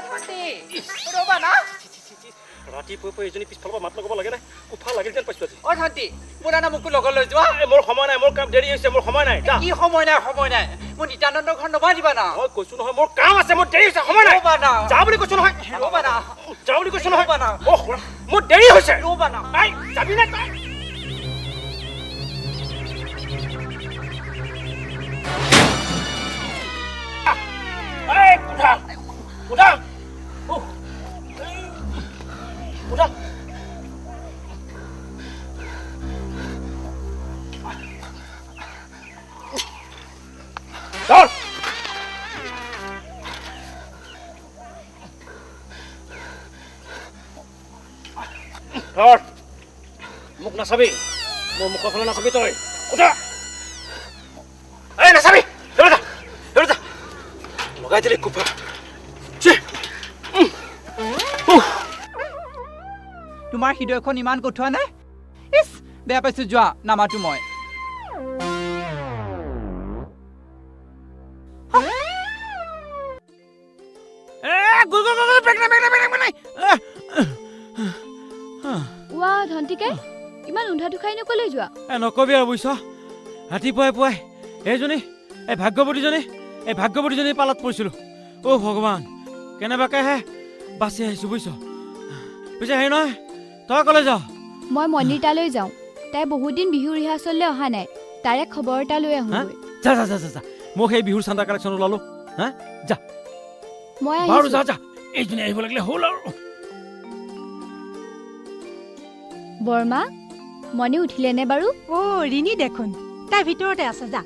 ৰ'বা না ৰাতিপুৱা এজনী পিছফালৰ পৰা মাত লগাব লাগে নাই উঠা লাগিল যেন পাইছো আজি ধন্তি মোৰ নানা মোকো লগত লৈ যোৱা মোৰ সময় নাই মোৰ কাম দেৰি হৈছে মোৰ সময় নাই কি সময় নাই মোৰ নিত্যানন্দ ঘৰ নবাজিবা না মই কৈছো নহয় মোৰ কাম আছে মোৰ দেৰি হৈছে সময় নাই ৰ'বা না যা বুলি কৈছো নহয় ৰ'বা না যা বুলি কৈছো নহয় ৰ'বা না মোৰ দেৰি হৈছে ৰ'বা না যাবি নে তই উঠা উঠা উঠা ধৰ ধৰ মুখ নাচাবি মোৰ মুখৰ ফালে নাচাবি তই উঠা এই নাচাবি লগাই দিলে কুফা তোমাৰ হৃদয়খন ইমান কঠোৱা নে ইছ বেয়া পাইছো যোৱা নামাতো মই ধন্তিকে ইমান উন্ধাটো খাই নকলৈ যোৱা নকবি আৰু বুইছ ৰাতিপুৱাই পুৱাই এই ভাগ্যৱতীজনী পালত পৰিছিলো অ' ভগৱান কেনেবাকেহে বাচি আহিছো বুইছ পিছে হেৰি নহয় তই কলৈ যাৱ মই মন্দিৰ তালৈ যাওঁ তাই বহুত দিন বিহু ৰিহাৰ্চললৈ অহা নাই তাৰে খবৰ এটা লৈ আহোঁগৈ যা মোক সেই বিহুৰ চান্দা কালেকশ্যন ওলালো হা যা মই বাৰু যা এইজনী আহিব লাগিলে হ'ল আৰু বৰ্মা মনে উঠিলেনে বাৰু অ' ৰিণী দেখোন তাই ভিতৰতে আছে যা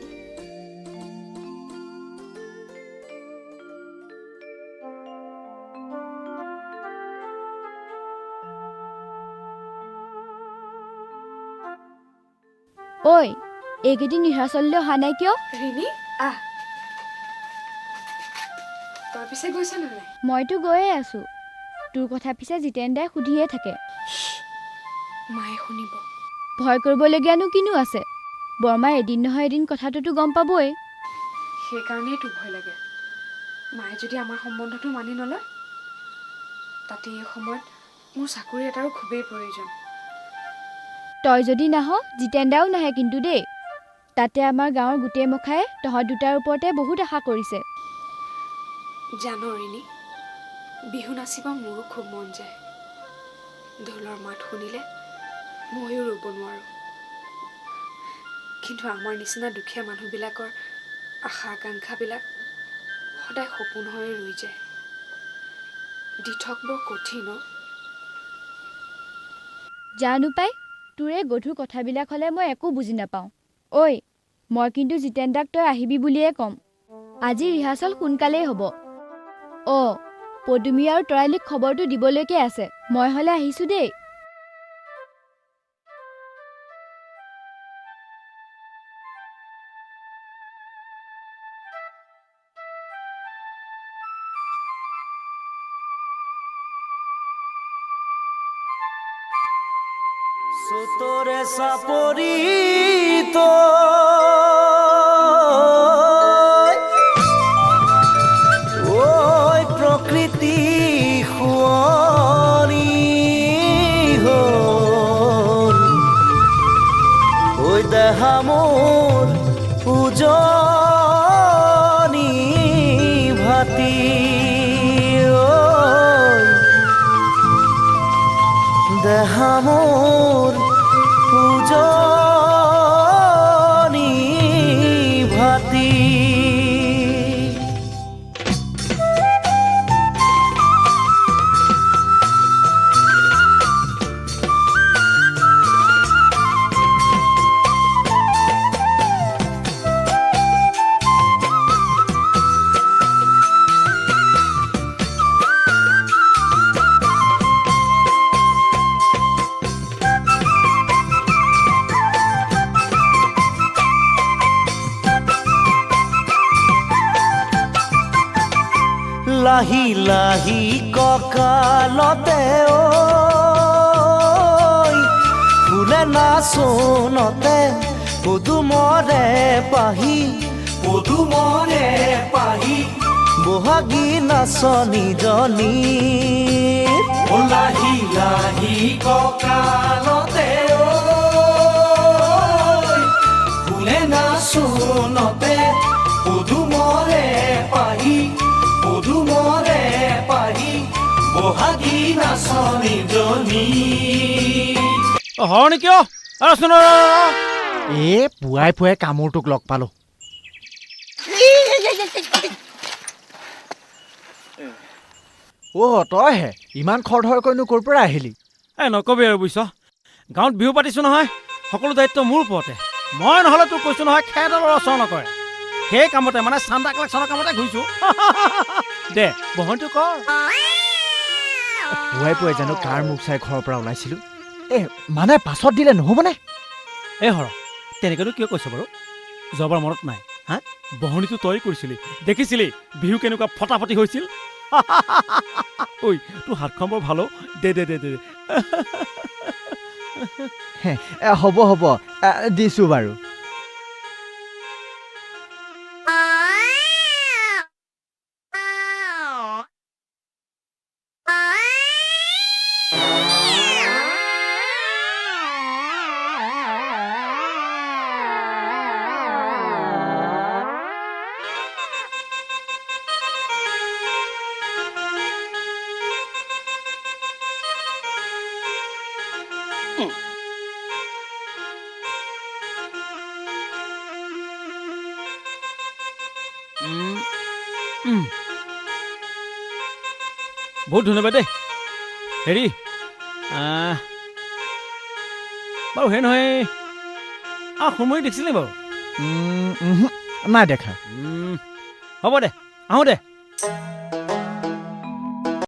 ঐ এইকেইদিন ৰিহাৰ্চললৈ অহা নাই কিয় ৰিণী আহ তই পিছে গৈছ নহয় মইতো গৈয়ে আছো তোৰ কথা পিছে জিতেন দাই সুধিয়ে থাকে মায়ে শুনিব ভয় কৰিবলগীয়ানো কিনো আছে বৰ্মাই এদিন নহয় এদিন কথাটোতো গম পাবই সেইকাৰণেই তোৰ ভয় লাগে মায়ে যদি আমাৰ সম্বন্ধটো মানি নলয় তাতে এই সময়ত মোৰ চাকৰি এটাৰো খুবেই প্ৰয়োজন তই যদি নাহ জিতেন দাও নাহে কিন্তু দেই তাতে আমাৰ গাঁৱৰ গোটেই মুখাই তহঁত দুটাৰ ওপৰতে বহুত আশা কৰিছে জান ৰিণী বিহু নাচিব মোৰো খুব মন যায় ঢোলৰ মাত শুনিলে ময়ো ৰ'ব নোৱাৰোঁ কিন্তু আমাৰ নিচিনা দুখীয়া মানুহবিলাকৰ আশা আকাংক্ষাবিলাক সদায় সপোন হৈ ৰৈ যায় দিঠক বৰ কঠিন জানো পাই তোৰ এই গধুৰ কথাবিলাক হ'লে মই একো বুজি নাপাওঁ ঐ মই কিন্তু জিতেন দাক তই আহিবি বুলিয়ে ক'ম আজি ৰিহাৰ্চল সোনকালেই হ'ব পদুমী আৰু তৰাইলীক খবৰটো দিবলৈকে আছে মই হ'লে আহিছোঁ দেই তোরে সাপরি তো ওই প্রকৃতি খুয়নি হল ওই দেহা মোর উজনি ভাতি দেহা মোর উজনি ভাতি লাহি লাহি ককালতে ফুলে নাচোনতে পদুমৰে পাহি বহাগী নাচনীজনী লাহি লাহি কঁকালতে ফুলে নাচোনতে পদুমৰে পাহি বহাগী নাচনীজনী হয় নেকি ৰচোন পুৱাই পুৱাই কামোৰটোক লগ পালো তইহে ইমান খৰধৰকৈনো ক'ৰ পৰা আহিলি নকবি আৰু বুজিছ গাঁৱত বিহু পাতিছোঁ নহয় সকলো দায়িত্ব মোৰ ওপৰতে মই নহ'লে তোক কৈছোঁ নহয় খেৰডালৰ ৰচৰ নকৰে সেই কামতে মানে চান্দা কালেকশ্যনৰ কামতে ঘূৰিছোঁ দে বহনটো কৰ পুৱাই পুৱাই জানো কাৰ মুখ চাই ঘৰৰ পৰা ওলাইছিলো মানে পাছত দিলে নহ'বনে হৰ তেনেকৈনো কিয় কৈছ বাৰু যোৱাবাৰ মনত নাই হা বহনীটো তই কৰিছিলি দেখিছিলি বিহু কেনেকুৱা ফটাফটি হৈছিল ঐ তোৰ হাতখন বৰ ভালো দে হ'ব দিছো বাৰু বহুত ধন্যবাদ দেই হেৰি বাৰু হেৰি নহয় সময় দেখিছিলি বাৰু নাই দেখা হ'ব দে আহোঁ দে